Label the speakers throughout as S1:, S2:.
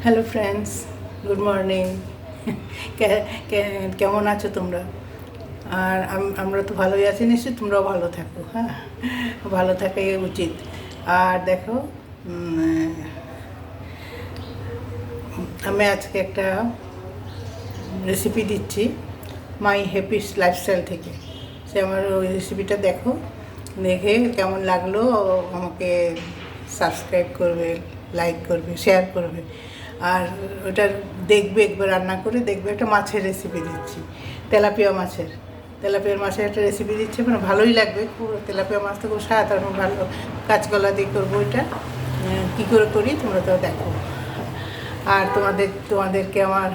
S1: Hello friends, good morning. কেমন আছো তোমরা? আর আমরা তো ভালোই আছি, নিশ্চয়ই তোমরাও ভালো থাকো। হ্যাঁ, ভালো থাকাই উচিত। আর দেখো, আমি আজকে একটা রেসিপি দিচ্ছি মাই হ্যাপি লাইফস্টাইল থেকে। সে আমার ওই রেসিপিটা দেখো, দেখে কেমন লাগলো আমাকে সাবস্ক্রাইব করবে, লাইক করবে, শেয়ার করবে। আর ওটা দেখবে, একবার রান্না করে দেখবে। একটা মাছের রেসিপি দিচ্ছি, তেলাপিয়া মাছের একটা রেসিপি দিচ্ছি, মানে ভালোই লাগবে। খুব তেলাপিয়া মাছ তো খুব স্বাদ, আর ভালো কাঁচকলা দিয়ে করবো। এটা কী করে করি তোমরা তো দেখো। আর তোমাদেরকে আমার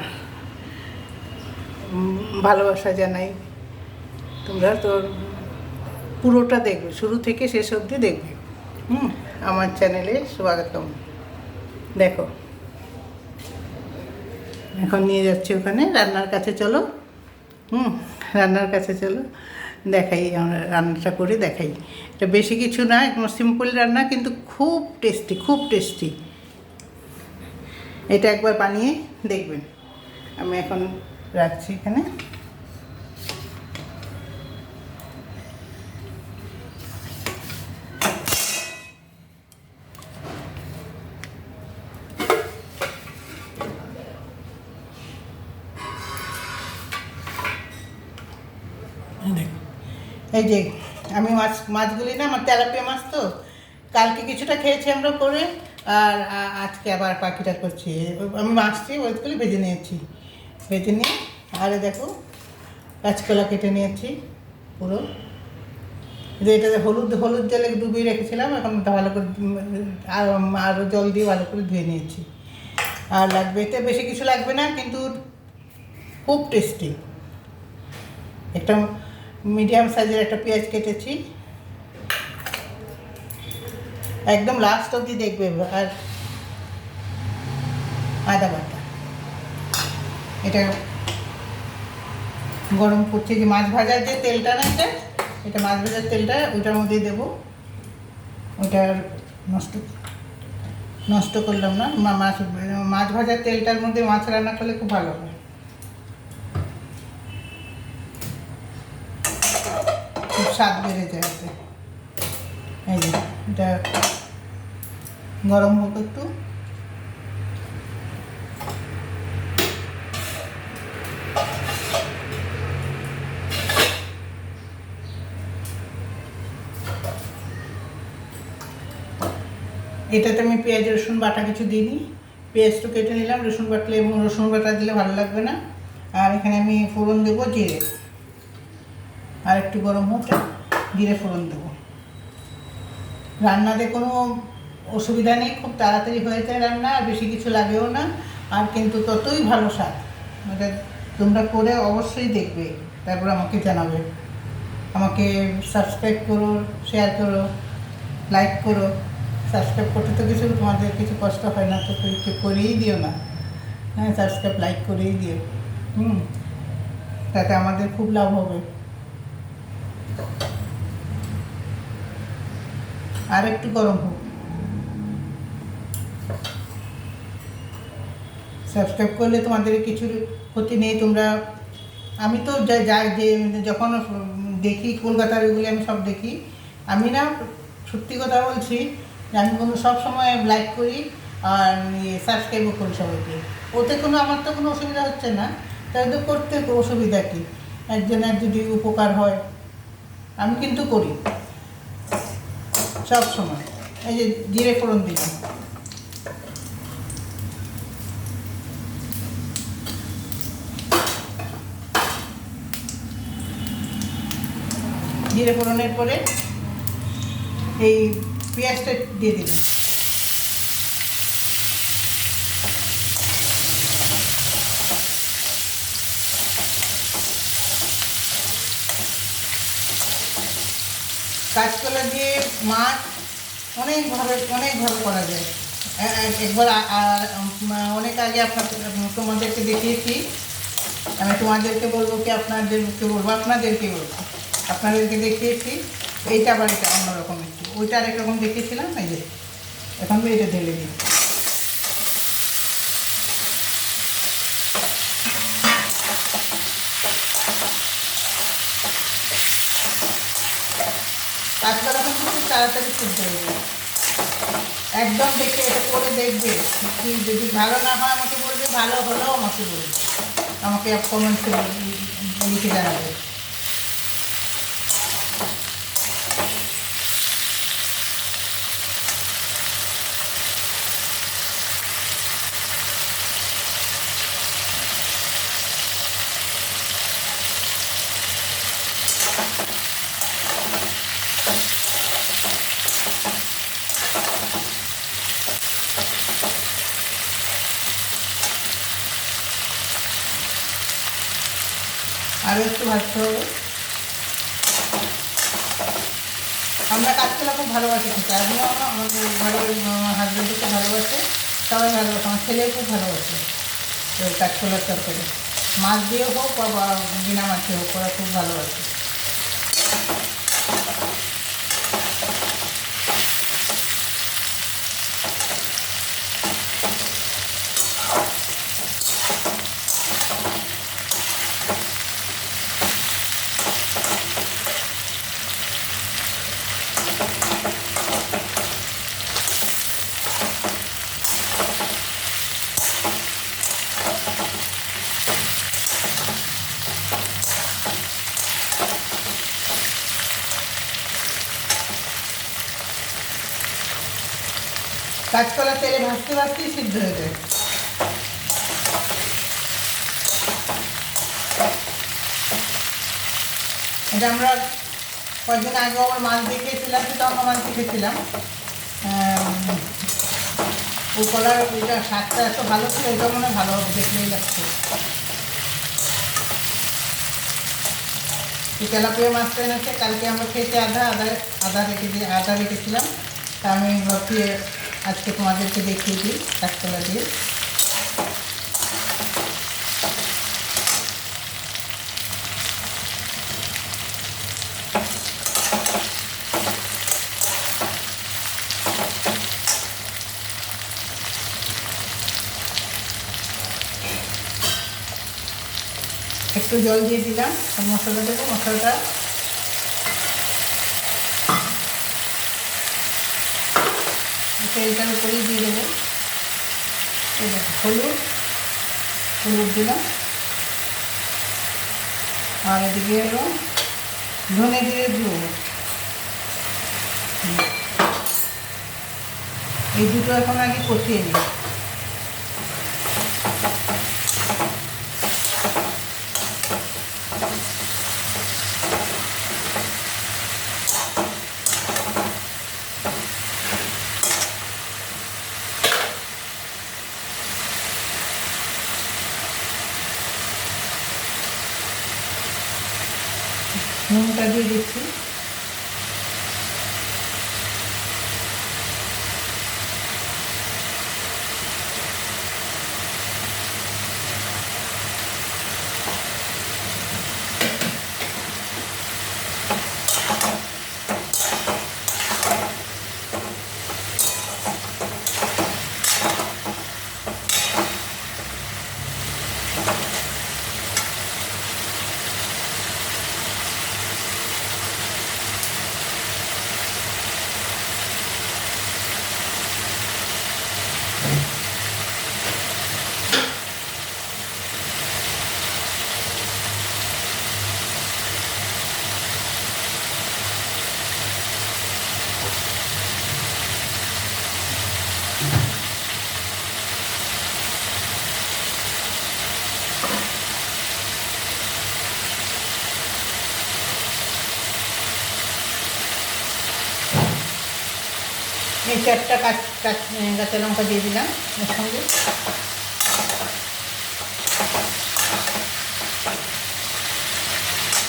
S1: ভালোবাসা জানাই। তোমরা তো পুরোটা দেখবে, শুরু থেকে শেষ অবধি দেখবে। আমার চ্যানেলে স্বাগতম। দেখো, এখন নিয়ে যাচ্ছি ওখানে রান্নার কাছে। চলো, রান্নার কাছে চলো, দেখাই আমরা রান্নাটা করে দেখাই। এটা বেশি কিছু না, একদম সিম্পল রান্না, কিন্তু খুব টেস্টি, খুব টেস্টি। এটা একবার বানিয়ে দেখবেন। আমি এখন রাখছি এখানে। এই যে আমি মাছগুলি না, আমার তেলাপিয়া মাছ তো কালকে কিছুটা খেয়েছি আমরা করে, আর আজকে আবার পাখিটা করছি। আমি মাছটি ওইগুলি ভেজে নিয়েছি, ভেজে নিয়ে আরে দেখো কাঁচকলা কেটে নিয়েছি পুরো। যে এটা হলুদ হলুদ জলে ডুবিয়ে রেখেছিলাম, এখন ভালো করে আরও জল দিয়ে ভালো করে ধুয়ে নিয়েছি। আর লাগবে, এতে বেশি কিছু লাগবে না, কিন্তু খুব টেস্টি। একটা মিডিয়াম সাইজের একটা পেঁয়াজ কেটেছি, একদম লাস্ট অবধি দেখবে। আর আদা বাটা, এটা গরম করছি। যে মাছ ভাজার যে তেলটা না, এটা মাছ ভাজার তেলটা ওইটার মধ্যেই দেবো। ওইটা নষ্ট করলাম না। মাছ ভাজার তেলটার মধ্যে মাছ রান্না করলে খুব ভালো হয়, খুব স্বাদ বেড়ে যায় ওতে। এই যে এটা গরম হোক একটু। এটাতে আমি পেঁয়াজ রসুন বাটা কিছু দিইনি, পেঁয়াজটা কেটে নিলাম। রসুন বাটলে এবং রসুন বাটা দিলে ভালো লাগবে না। আর এখানে আমি ফোড়ন দেবো জিরে, আর একটু গরম হোক, জিরে ফোড়ন দেবো। রান্নাতে কোনো অসুবিধা নেই, খুব তাড়াতাড়ি হয়ে যায় রান্না, আর বেশি কিছু লাগেও না। আর কিন্তু ততই ভালো স্বাদ। এটা তোমরা করে অবশ্যই দেখবে, তারপর আমাকে জানাবে। আমাকে সাবস্ক্রাইব করো, শেয়ার করো, লাইক করো। সাবস্ক্রাইব করতে তো তোমাদের কিছু কষ্ট হয় না, তো কিছু করেই দিও না। হ্যাঁ, সাবস্ক্রাইব লাইক করেই দিও। তাতে আমাদের খুব লাভ হবে। আর একটু গরম হোক। সাবস্ক্রাইব করলে তোমাদের কিছুর ক্ষতি নেই। তোমরা, আমি তো যাই যে যখন দেখি কলকাতার ওইগুলি আমি সব দেখি। আমি না, সত্যি কথা বলছি, যে আমি কোনো সবসময় লাইক করি আর সাবস্ক্রাইবও করি সবাইকে। ওতে কোনো আমার তো কোনো অসুবিধা হচ্ছে না, তাই তো করতে অসুবিধা কী? একজনের যদি উপকার হয়, আমি কিন্তু করি সব সময়। এই যে জিরে ফোড়ন দিলাম, জিরে ফোড়নের পরে এই পেঁয়াজটা দিয়ে দিলাম। কাঁচকলা দিয়ে মাছ অনেকভাবে করা যায়। একবার অনেক আগে তোমাদেরকে দেখিয়েছি। আমি তোমাদেরকে বলবো কি আপনাদেরকে বলবো, আপনাদেরকে দেখিয়েছি। এইটা আবার এটা অন্যরকম একটু, ওইটা আরেক রকম দেখিয়েছিলাম। এই যে এখন এটা ঢেলে দিই। তাড়াতাড়ি সিদ্ধ হয়ে যায়। একদম দেখে এটা করে দেখবে, কি যদি ভালো না হয় আমাকে বলবে, ভালো হলেও আমাকে বলবে, আমাকে কমেন্টসে লিখে জানাবে। আরও একটু ভাজতে হবে। আমরা কাঁচকলা খুব ভালোবাসি খেতে, আমিও আমাদের ঘরের হাজব্যান্ডকে ভালোবাসে, সবাই ভালোবাসে, আমার ছেলেও খুব ভালোবাসে ওই কাঁচকলার তরকারি। মাছ দিয়েও হোক বা বিনা মাছে হোক, ওরা খুব ভালোবাসে। কাঁচকলা তেলে ভাজতে ভাজতেই সিদ্ধ হয়ে যায়। এটা আমরা কয়েকদিন আগে আমার মাছ দিয়ে খেয়েছিলাম, সেটা অন্য মাছ দিয়ে খেয়েছিলাম। ওই কলার ওইটা স্বাদটা এত ভালো ছিল, এটা মনে হয় ভালো হবে, দেখলেই লাগছে। এই তেলাপিয়া মাছটা এনেছে, কালকে আমরা খেয়েছি আধা রেখেছিলাম। তা আমি ভাবছি আজকে তোমাদেরকে দেখিয়ে দিই কাঁচকলা দিয়ে। একটু জল দিয়ে দিলাম, আর মশলা দেবো। মশলাটা তেলটার উপরেই দিয়ে দেবো। হলুদ দিলাম, আর এদিকে হলো ধনে জিরে দেবো। এই দুটো এখন আগে কষিয়ে নিই। নুনটা দিয়ে দিচ্ছি। এই 4টা কাঁচা লঙ্কা দিয়ে দিলাম এর সঙ্গে।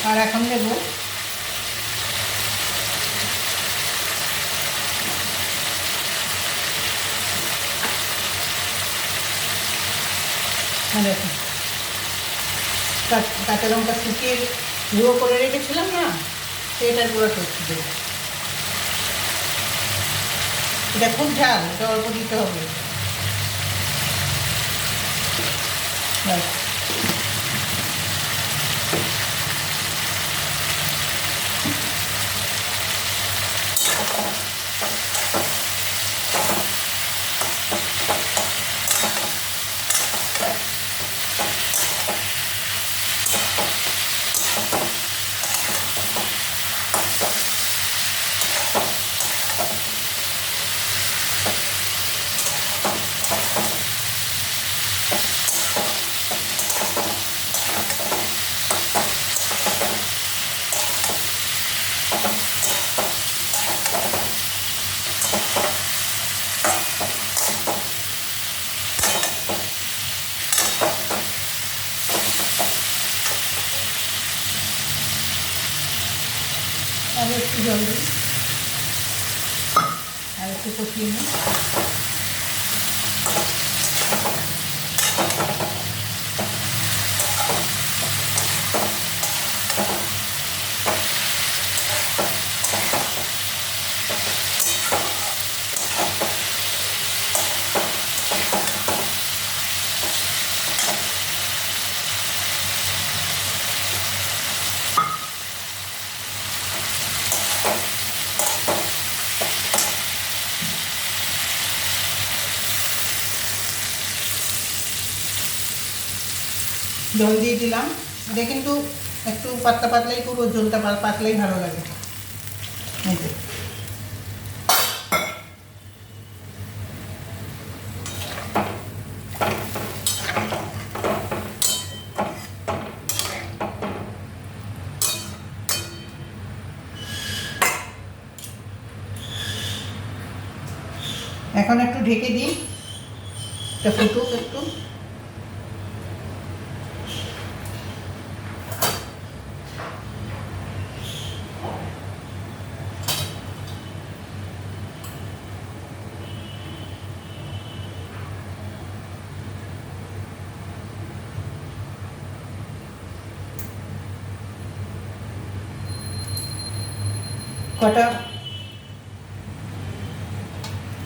S1: আর এখন দেব কাঁচা লঙ্কা শুকিয়ে গুঁড়ো করে রেখেছিলাম না, সেটার গুঁড়ো করতে দেবো। এটা খুব ঝাল, এটা অল্প দিতে হবে। ব্যাস। একটু জল দিই আর একটু কষিয়ে নিই। জল দিয়ে দিলাম। এটা কিন্তু একটু পাতলা পাতলাই করবো, জলটা পাতলাই ভালো লাগে। এই যে এখন একটু ঢেকে দিই, এটা ফুটুক একটু। কটা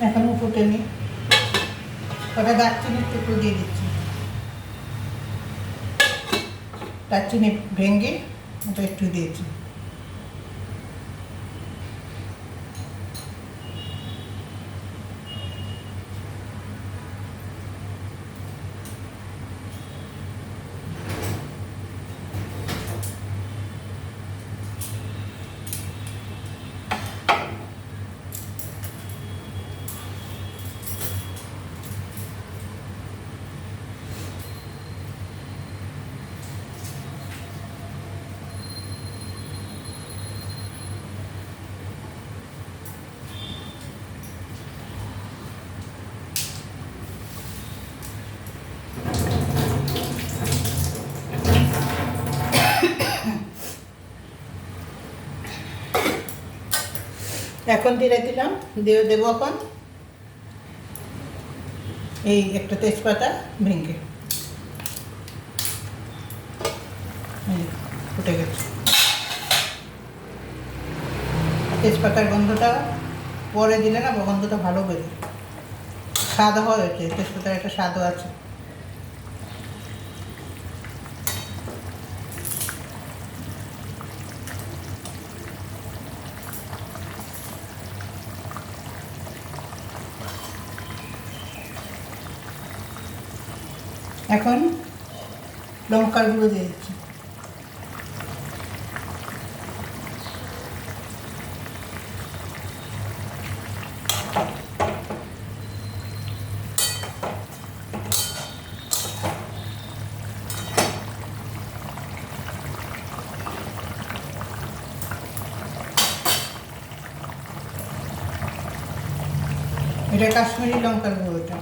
S1: এখনো ফুটেনি, কটা দারচিনির টুকরো দিয়ে দিচ্ছি। দারচিনি ভেঙে ওটা একটু দিয়েছি। এখন দিয়ে দিলাম, দেবো এখন এই একটা তেজপাতা ভেঙে, ফুটে গেছে। তেজপাতার গন্ধটা পরে দিলে না গন্ধটা ভালো বেরোয়, স্বাদ হয়। তেজপাতার একটা স্বাদও আছে। এখন লঙ্কার গুঁড়ো দিয়ে দিচ্ছি। এটা কাশ্মীরি লঙ্কার গুঁড়োটা।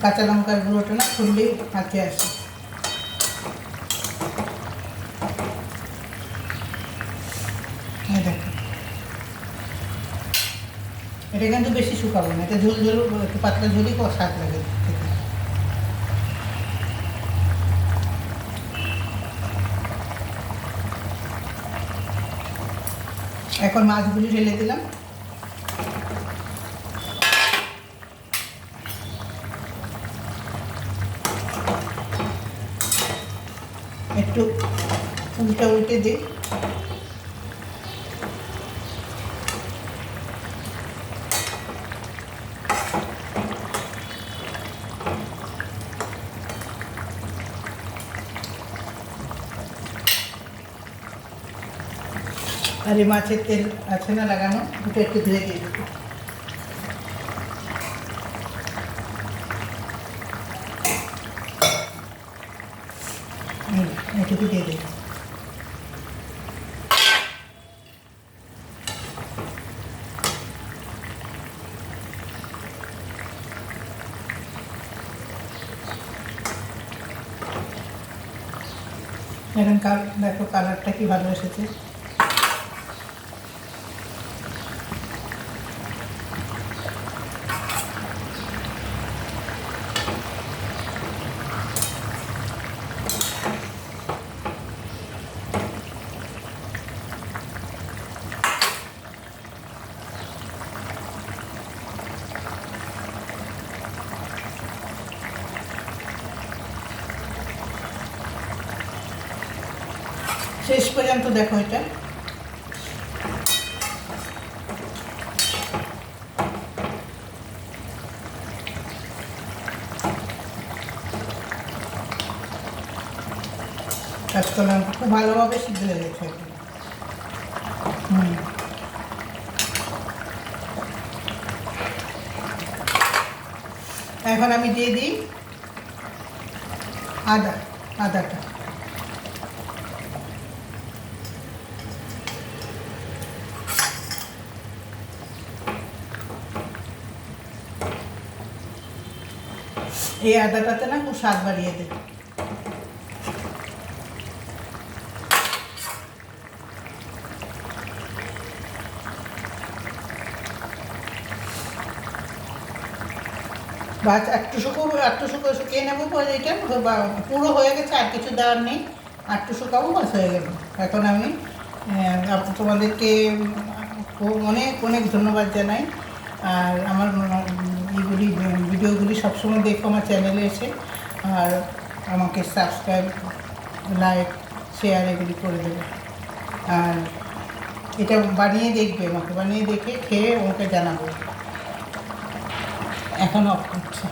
S1: কাঁচা লঙ্কার গুঁড়োটা না খুললেই হাতে আসে। দেখো, এটা কিন্তু বেশি শুকাবো না, এটা ঝোল ঝোল একটু পাতলা ঝোলই স্বাদ লাগে খেতে। এখন মাছগুলি ঢেলে দিলাম। একটু উল্টে দিই। আর এই মাছের তেল আছে না লাগানো, ওটা একটু ধুয়ে দিয়ে দেবো। এটুকু দিয়ে দেবো। এখন দেখো কালারটা কি ভালো এসেছে। শেষ পর্যন্ত দেখো এটা। কাঁচকলা খুব ভালোভাবে সিদ্ধ হয়ে গেছে। এখন আমি দিয়ে দিই আদাটা। এই আদাটাতে না খুব স্বাদ বাড়িয়ে দেবে। বাস একটু শুকিয়ে নেবো পরে এটা পুরো হয়ে গেছে, আর কিছু দেওয়ার নেই। একটু শুকাবো, বাস হয়ে গেল। এখন আমি তোমাদেরকে অনেক অনেক ধন্যবাদ জানাই। আর আমার ভিডিওগুলি সবসময় দেখো আমার চ্যানেলে এসে, আর আমাকে সাবস্ক্রাইব, লাইক, শেয়ার এগুলি করে দেবে। আর এটা বানিয়ে দেখবে, আমাকে বানিয়ে দেখে খেয়ে আমাকে জানাবো। এখন অফ করছে।